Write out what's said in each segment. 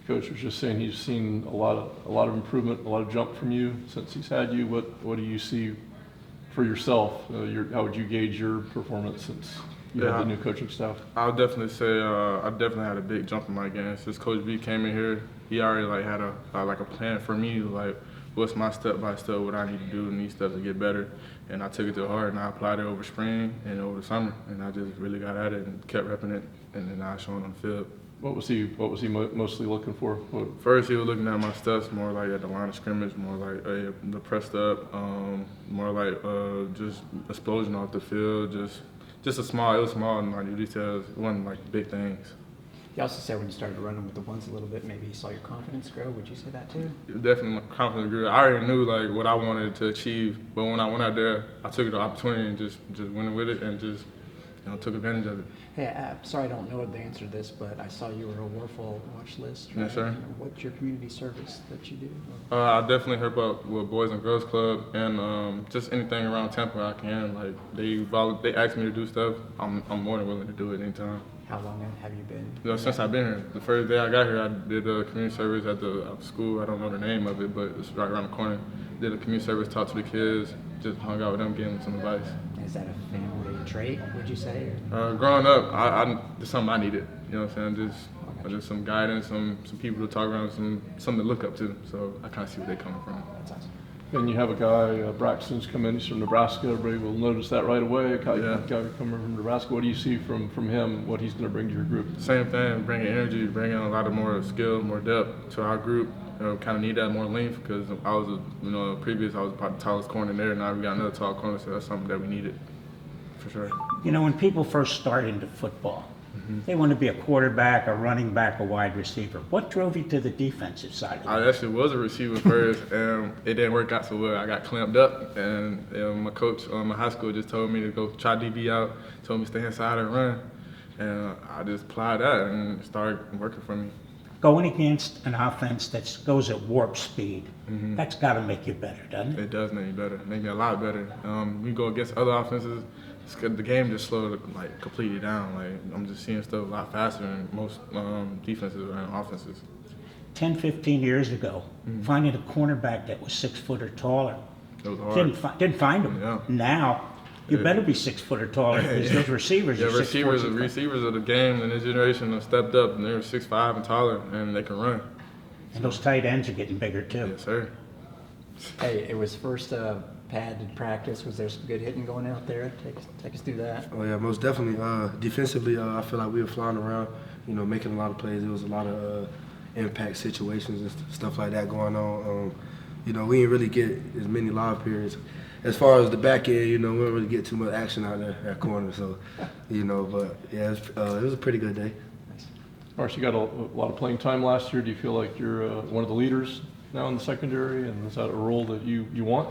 coach was just saying he's seen a lot of improvement, a lot of jump from you since he's had you. What do you see for yourself? How would you gauge your performance since you had the new coaching staff? I would definitely say I definitely had a big jump in my game since Coach B came in here. He already had a plan for me, what's my step by step, what I need to do in these steps to get better, and I took it to heart and I applied it over spring and over the summer, and I just really got at it and kept repping it, and then I showed on the field. What was he mostly looking for? First, he was looking at my steps more like at the line of scrimmage, more like the pressed up, more like just explosion off the field, it was small and like details. It wasn't like big things. You also said when you started running with the ones a little bit, maybe you saw your confidence grow. Would you say that too? Definitely my confidence grew. I already knew like what I wanted to achieve, but when I went out there, I took the opportunity and just went with it and just took advantage of it. Hey, I'm sorry I don't know the answer to this, but I saw you were a Warfel watch list. Right? Yes, sir. What's your community service that you do? I definitely help out with Boys and Girls Club and just anything around Tampa I can. Like they ask me to do stuff, I'm more than willing to do it anytime. How long have you been? Since I've been here. The first day I got here, I did a community service at the school. I don't know the name of it, but it's right around the corner. Did a community service, talked to the kids, just hung out with them, gave them some advice. Is that a family trait, would you say? Growing up, it's something I needed. You know what I'm saying? Just some guidance, some people to talk around, something to look up to. So I kind of see where they're coming from. That's awesome. And you have a guy, Braxton's come in, he's from Nebraska. Everybody will notice that right away. A guy coming from Nebraska. What do you see from him, what he's going to bring to your group? Same thing, bringing energy, bringing a lot of more skill, more depth to our group. Kind of need that more length because I was, previous I was probably the tallest corner there. Now we got another tall corner, so that's something that we needed, for sure. When people first start into football, they want to be a quarterback, a running back, a wide receiver. What drove you to the defensive side of it? I actually was a receiver first, and it didn't work out so well. I got clamped up, and my coach on my high school just told me to go try DB out, told me to stay inside and run. And I just applied that and it started working for me. Going against an offense that goes at warp speed, that's got to make you better, doesn't it? It does make me better, make me a lot better. We go against other offenses, the game just slowed completely down. I'm just seeing stuff a lot faster than most defenses and offenses. 10, 15 years ago, finding a cornerback that was 6 foot or taller, it was hard. Didn't find him. Yeah. Now, you better be 6 foot or taller because those receivers are 6'4". Receivers of the game in this generation have stepped up, and they're 6'5" and taller, and they can run. And those tight ends are getting bigger too. Yes, sir. Hey, it was first padded practice. Was there some good hitting going out there? Take us through that. Oh yeah, most definitely. Defensively, I feel like we were flying around, making a lot of plays. There was a lot of impact situations and stuff like that going on. We didn't really get as many live periods. As far as the back end, we didn't really get too much action out there at corner. So, but yeah, it was a pretty good day. Aamaris, you got a lot of playing time last year. Do you feel like you're one of the leaders now in the secondary, and is that a role that you want?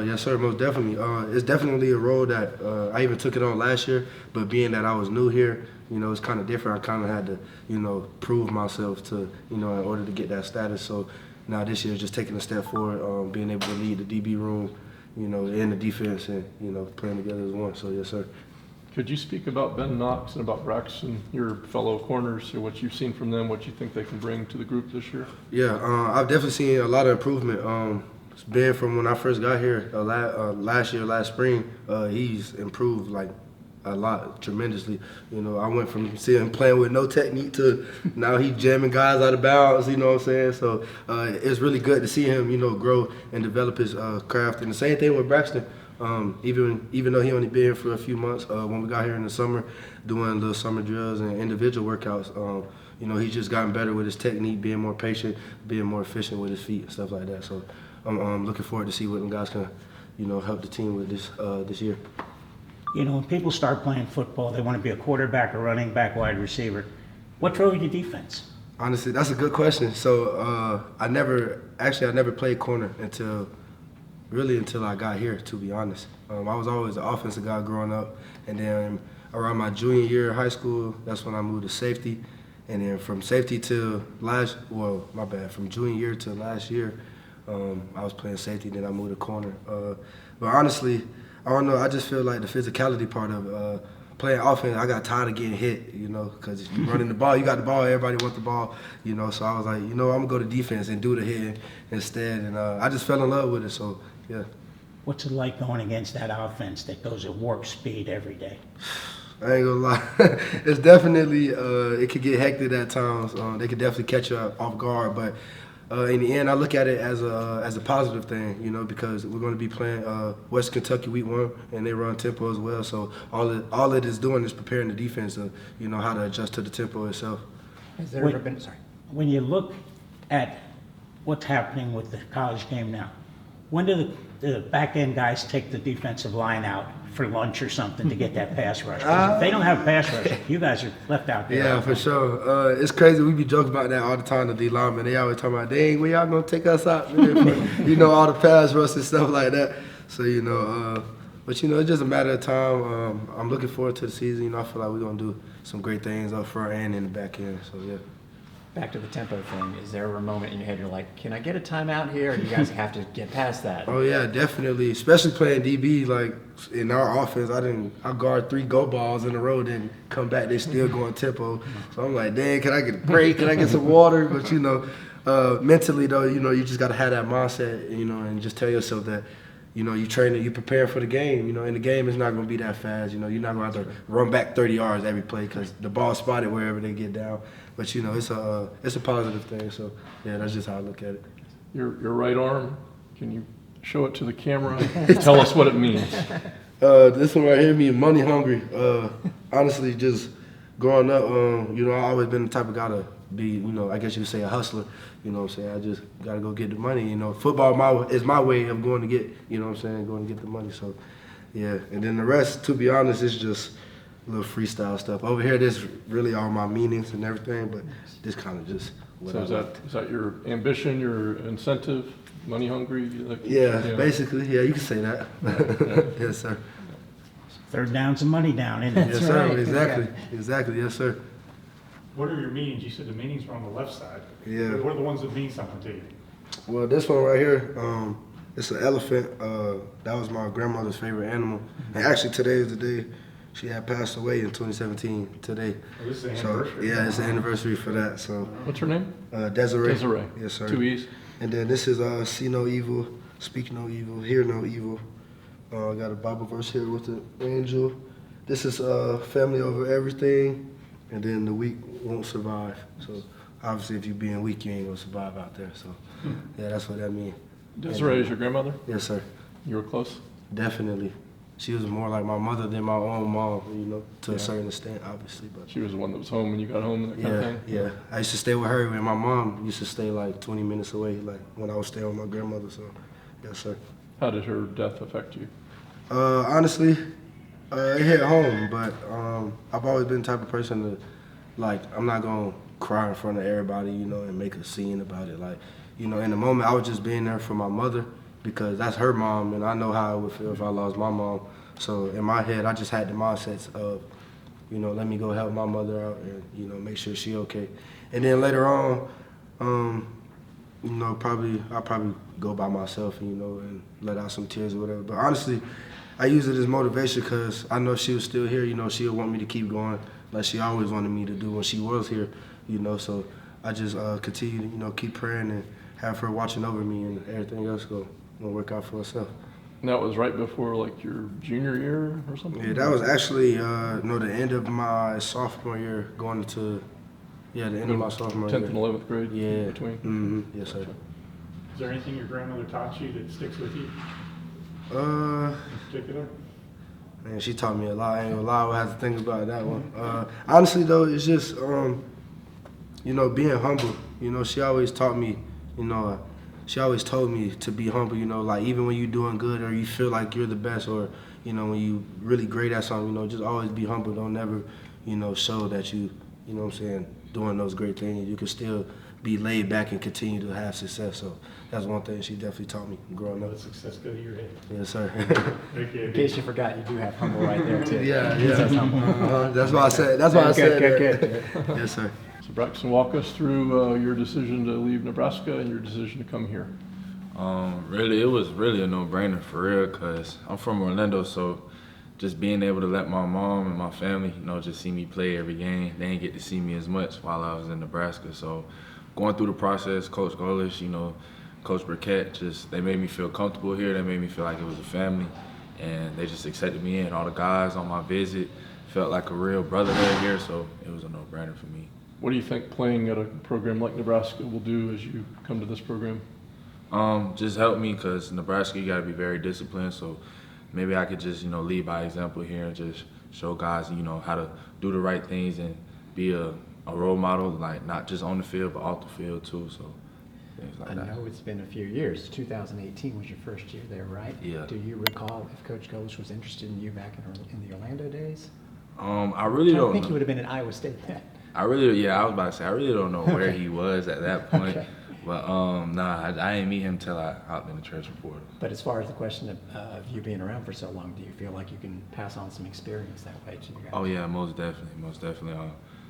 Yes, sir, most definitely. It's definitely a role that I even took it on last year, but being that I was new here, it's kind of different. I kind of had to, prove myself to, in order to get that status. So now this year, just taking a step forward, being able to lead the DB room, and the defense, and, playing together as one. So, yes, sir. Could you speak about Ben Knox and about Braxton, your fellow corners, or what you've seen from them, what you think they can bring to the group this year? Yeah, I've definitely seen a lot of improvement. Ben, from when I first got here last spring, he's improved a lot, tremendously. I went from seeing him playing with no technique to now he's jamming guys out of bounds, you know what I'm saying? So it's really good to see him, grow and develop his craft. And the same thing with Braxton. Even though he only been here for a few months, when we got here in the summer, doing little summer drills and individual workouts, he's just gotten better with his technique, being more patient, being more efficient with his feet and stuff like that. So I'm looking forward to see what them guys can, help the team with this year. When people start playing football, they want to be a quarterback, a running back, wide receiver. What drove you to defense? Honestly, that's a good question. So I never played corner until I got here, to be honest. I was always an offensive guy growing up, and then around my junior year of high school, that's when I moved to safety. And then from safety to from junior year to last year, I was playing safety, then I moved to corner. But honestly, I don't know, I just feel like the physicality part of playing offense, I got tired of getting hit, you know, because you running the ball, you got the ball, everybody wants the ball, you know. So I was like, you know, I'm going to go to defense and do the hitting instead. And I just fell in love with it, so, yeah. What's it like going against that offense that goes at warp speed every day? I ain't gonna lie. It's definitely, it could get hectic at times. They could definitely catch you off guard, but in the end, I look at it as a positive thing, you know, because we're going to be playing West Kentucky week 1, and they run tempo as well. So all it is doing is preparing the defense of, you know, how to adjust to the tempo itself. Has there ever been, sorry. When you look at what's happening with the college game now, when do the back-end guys take the defensive line out for lunch or something to get that pass rush? 'Cause if they don't have pass rush, you guys are left out there. Yeah, for sure. It's crazy. We be joking about that all the time, the D linemen. They always talking about, dang, when y'all going to take us out, man? You know, all the pass rush and stuff like that. So, you know, but, you know, it's just a matter of time. I'm looking forward to the season. You know, I feel like we're going to do some great things up front and in the back end. So, yeah. Back to the tempo thing, is there a moment in your head you're like, can I get a timeout here? Or do you guys have to get past that? Oh yeah, definitely. Especially playing DB, like in our offense, I guard 3 go balls in a row, then come back, they still going tempo. So I'm like, dang, can I get a break? Can I get some water? But you know, mentally though, you know, you just gotta have that mindset, you know, and just tell yourself that, you know, you training, you prepare for the game. You know, and the game is not gonna be that fast. You know, you're not gonna have to run back 30 yards every play because the ball's spotted wherever they get down. But you know, it's a positive thing. So yeah, that's just how I look at it. Your right arm, can you show it to the camera? Tell us what it means. This one right here means money hungry. Honestly, just growing up, you know, I always been the type of guy to be, you know, I guess you could say a hustler. You know what I'm saying? I just gotta go get the money. You know, football is my way of going to get, you know what I'm saying, going to get the money. So yeah, and then the rest, to be honest, is just little freestyle stuff. Over here, there's really all my meanings and everything, but this kind of just what So is that your ambition, your incentive, money hungry? Like, yeah, basically, yeah, you can say that. Yeah. Yes, sir. Third down's the money down, isn't it? Yes, sir. Exactly. Yes, sir. What are your meanings? You said the meanings were on the left side. Yeah. What are the ones that mean something to you? Well, this one right here, it's an elephant. That was my grandmother's favorite animal. And actually, today is the day she had passed away in 2017. Today. Oh, this is the So anniversary. yeah, it's the anniversary for that. So What's her name? Desiree. Desiree. Yes, sir. 2 E's. And then this is see no evil, speak no evil, hear no evil. I got a Bible verse here with the angel. This is family over everything, and then the weak won't survive. So obviously, if you're being weak, you ain't gonna survive out there. So yeah, that's what that means. Desiree is your grandmother? Yes, sir. You were close? Definitely. She was more like my mother than my own mom, you know, to Yeah. a certain extent, obviously. But She was the one that was home when you got home and that kind of thing? yeah. I used to stay with her, and my mom used to stay like 20 minutes away, like when I was staying with my grandmother. So, yes, sir. How did her death affect you? Honestly, it hit home, but I've always been the type of person to, like, I'm not gonna cry in front of everybody, you know, and make a scene about it. Like, you know, in the moment, I was just being there for my mother because that's her mom, and I know how it would feel if I lost my mom. So in my head, I just had the mindsets of, you know, let me go help my mother out and, you know, make sure she okay. And then later on, you know, I'll probably go by myself, you know, and let out some tears or whatever. But honestly, I use it as motivation because I know she was still here. You know, she'll want me to keep going like she always wanted me to do when she was here, you know. So I just continue to, you know, keep praying and have her watching over me, and everything else gonna work out for herself. And that was right before, like, your junior year or something? Yeah, that was actually, the end of my sophomore year, going into, the end of my sophomore 10th year. and 11th grade? Yeah. In between? Mm-hmm. Yes, sir. Is there anything your grandmother taught you that sticks with you in particular? Man, she taught me a lot. I ain't gonna lie, I would have to think about that one. Honestly, though, it's just, you know, being humble. You know, she always taught me, you know, she always told me to be humble, you know, like even when you're doing good or you feel like you're the best or, you know, when you really great at something, you know, just always be humble. Don't never, you know, show that you know what I'm saying, doing those great things. You can still be laid back and continue to have success. So that's one thing she definitely taught me growing up. Let success go to your head. Yes, sir. Okay. In case you forgot, you do have humble right there too. Yeah. Says humble. That's why I said. That's why I said. Good. Yes, sir. So Braxton, walk us through your decision to leave Nebraska and your decision to come here. Really, it was really a no-brainer for real, cause I'm from Orlando, so just being able to let my mom and my family, just see me play every game. They didn't get to see me as much while I was in Nebraska. So going through the process, Coach Golish, Coach Burkett, they made me feel comfortable here. They made me feel like it was a family, and they just accepted me in. All the guys on my visit felt like a real brotherhood here, so it was a no-brainer for me. What do you think playing at a program like Nebraska will do as you come to this program? Just help me, because Nebraska, you got to be very disciplined. So maybe I could just, lead by example here and just show guys, how to do the right things and be a role model, like not just on the field, but off the field too. So things like I that. know it's been a few years. 2018 was your first year there, right? Yeah. Do you recall if Coach Golish was interested in you back in the Orlando days? I really I don't think know. he would have been at Iowa State then. I was about to say, I really don't know where he was at that point. Okay. But I didn't meet him till I hopped in the transfer portal. But as far as the question of you being around for so long, do you feel like you can pass on some experience that way to your guys? Oh yeah, most definitely.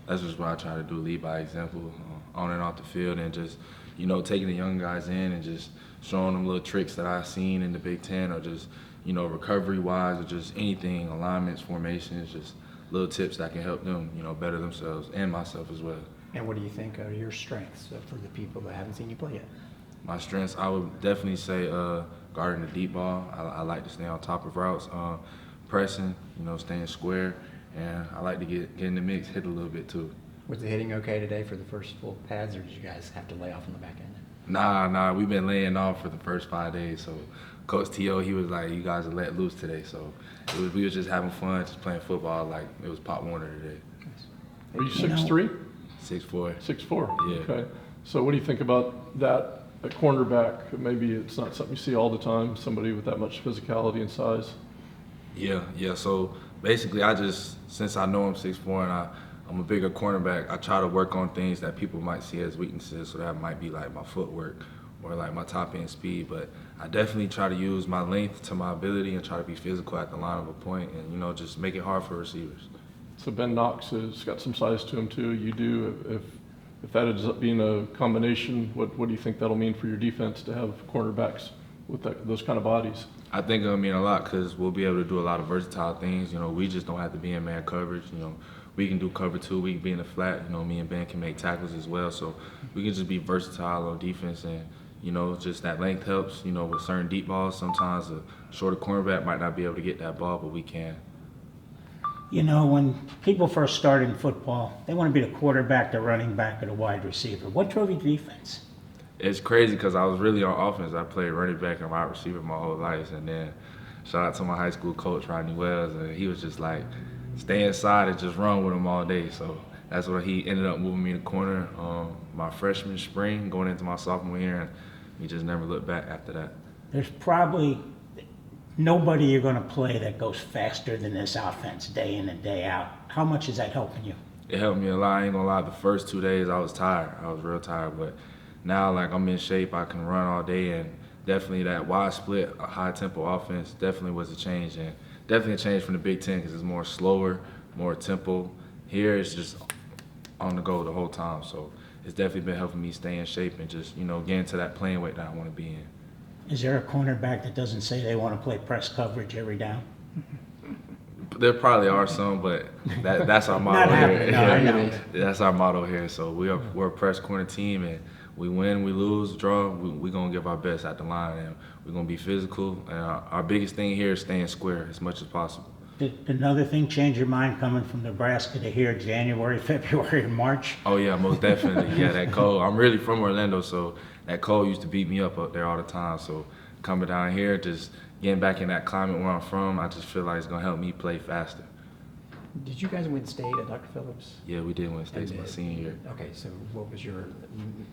That's just what I try to do, lead by example, on and off the field, and just, taking the young guys in and just showing them little tricks that I've seen in the Big Ten, or just, recovery-wise, or just anything, alignments, formations, just little tips that can help them, better themselves and myself as well. And what do you think are your strengths for the people that haven't seen you play yet? My strengths, I would definitely say guarding the deep ball. I like to stay on top of routes, pressing, staying square, and I like to get in the mix, hit a little bit too. Was the hitting okay today for the first full pads, or did you guys have to lay off on the back end? Nah, we've been laying off for the first 5 days. So Coach T.O., he was like, you guys are let loose today. So we was just having fun, just playing football like it was Pop Warner today. Are you 6'3"? 6'4". 6'4", Yeah. okay. So what do you think about that at cornerback? Maybe it's not something you see all the time, somebody with that much physicality and size. Yeah. So basically, since I know I'm 6'4" and I'm a bigger cornerback, I try to work on things that people might see as weaknesses. So that might be like my footwork or like my top end speed. But I definitely try to use my length to my ability and try to be physical at the line of a point and, just make it hard for receivers. So Ben Knox has got some size to him too. You do. If that ends up being a combination, what do you think that'll mean for your defense to have cornerbacks with those kind of bodies? I think it'll mean a lot, because we'll be able to do a lot of versatile things. We just don't have to be in man coverage. We can do cover two, we can be in the flat. Me and Ben can make tackles as well. So we can just be versatile on defense, and just that length helps. With certain deep balls, sometimes a shorter cornerback might not be able to get that ball, but we can. When people first start in football, they want to be the quarterback, the running back, or the wide receiver. What drove you to defense? It's crazy, because I was really on offense. I played running back and wide receiver my whole life. And then shout out to my high school coach, Rodney Wells, and he was just like, stay inside and just run with him all day. So that's what he ended up moving me in the corner my freshman spring, going into my sophomore year, and we just never looked back after that. There's probably nobody you're going to play that goes faster than this offense day in and day out. How much is that helping you? It helped me a lot. I ain't gonna lie, the first 2 days I was tired. I was real tired, but now I'm in shape. I can run all day, and definitely that wide split, a high tempo offense definitely was a change, and definitely a change from the Big Ten, because it's more slower, more tempo. Here it's just on the go the whole time. So it's definitely been helping me stay in shape and just, getting to that playing weight that I want to be in. Is there a cornerback that doesn't say they want to play press coverage every down? There probably are some, but that's our motto Not here. happening, no, I know. That's our motto here. So we're a press corner team, and we win, we lose, draw, we're going to give our best at the line, and we're going to be physical. And our biggest thing here is staying square as much as possible. Did another thing change your mind coming from Nebraska to here January, February, and March? Oh, yeah, most definitely. Yeah, that cold. I'm really from Orlando, so that cold used to beat me up there all the time. So coming down here, just getting back in that climate where I'm from, I just feel like it's going to help me play faster. Did you guys win state at Dr. Phillips? Yeah, we did win states my senior year. Okay, so what was your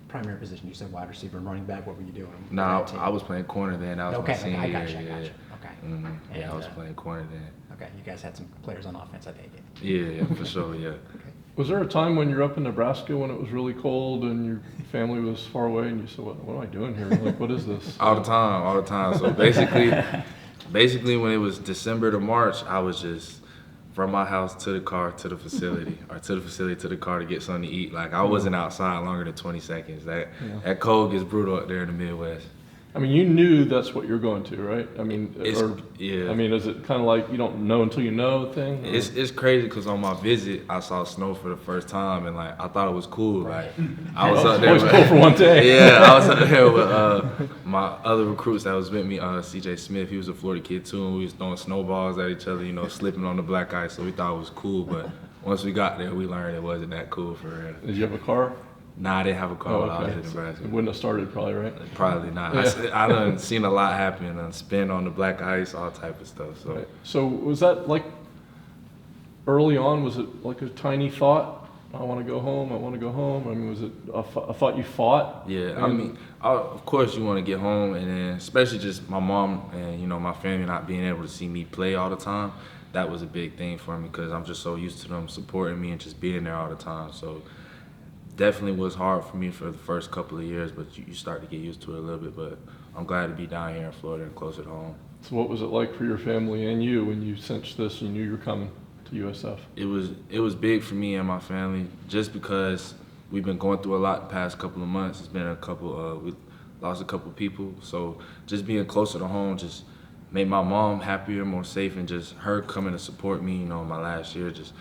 primary position? You said wide receiver and running back. What were you doing? No, I was playing corner then. That was Okay, my senior I year. got you. Yeah. Okay. Mm-hmm. Yeah, I was And, playing corner then. Okay, you guys had some players on offense, I take it. Yeah, for sure, yeah. Was there a time when you're up in Nebraska when it was really cold and your family was far away and you said, what am I doing here? Like, what is this? All the time. So basically when it was December to March, I was just from my house to the car to the facility, or to the facility to the car to get something to eat. Like, I wasn't outside longer than 20 seconds. That cold gets brutal up there in the Midwest. I mean, you knew that's what you're going to, right? I mean, Yeah. I mean, is it kind of like you don't know until you know thing? or- It's crazy because on my visit I saw snow for the first time and like I thought it was cool. Like I was up there. Always cool for one day. Yeah, I was up there with my other recruits that was with me. CJ Smith, he was a Florida kid too, and we was throwing snowballs at each other, you know, slipping on the black ice. So we thought it was cool, but once we got there, we learned it wasn't that cool for real. Did you have a car? Nah, I didn't have a car Oh, when I was okay. in Nebraska. It wouldn't have started probably, right? Probably not. I done seen a lot happen. I spin on the black ice, all type of stuff. So Right. So was that like early on? Was it like a tiny thought? I want to go home. I want to go home. I mean, was it a thought you fought? yeah, I mean, of course you want to get home, and then especially just my mom and my family not being able to see me play all the time. That was a big thing for me because I'm just so used to them supporting me and just being there all the time. So definitely was hard for me for the first couple of years, but you start to get used to it a little bit. But I'm glad to be down here in Florida and closer to home. So what was it like for your family and you when you sensed this and you knew you were coming to USF? It was big for me and my family just because we've been going through a lot the past couple of months. It's been we lost a couple people, so just being closer to home just made my mom happier, more safe, and just her coming to support me, my last year just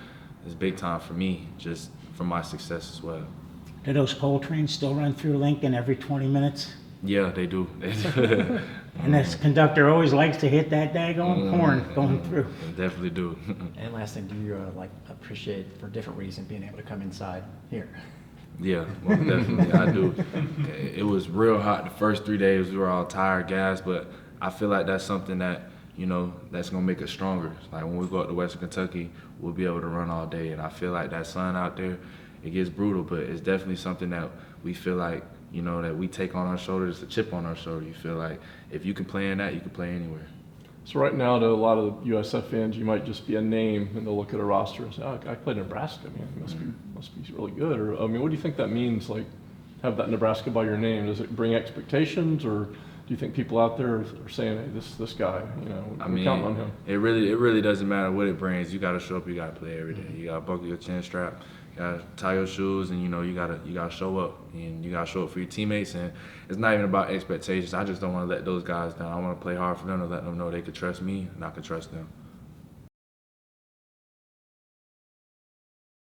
is big time for me, just for my success as well. Do those coal trains still run through Lincoln every 20 minutes? Yeah, they do. They do. And this conductor always likes to hit that daggone horn going through. They definitely do. And last thing, do you appreciate for a different reason being able to come inside here? Yeah, most definitely, I do. It was real hot the first 3 days. We were all tired, gassed, but I feel like that's something that, that's going to make us stronger. Like when we go up to Western Kentucky, we'll be able to run all day. And I feel like that sun out there, it gets brutal, but it's definitely something that we feel like, that we take on our shoulders, a chip on our shoulder. You feel like if you can play in that, you can play anywhere. So right now, to a lot of USF fans, you might just be a name, and they'll look at a roster and say, "Oh, I played in Nebraska. Man, it must be really good." Or I mean, what do you think that means? Like, have that Nebraska by your name? Does it bring expectations, or do you think people out there are saying, "Hey, this guy, we're counting on him"? It really doesn't matter what it brings. You got to show up. You got to play every day. You got to buckle your chin strap. You got to tie your shoes, and you got to show up, and you got to show up for your teammates. And it's not even about expectations. I just don't want to let those guys down. I want to play hard for them to let them know they could trust me, and I can trust them.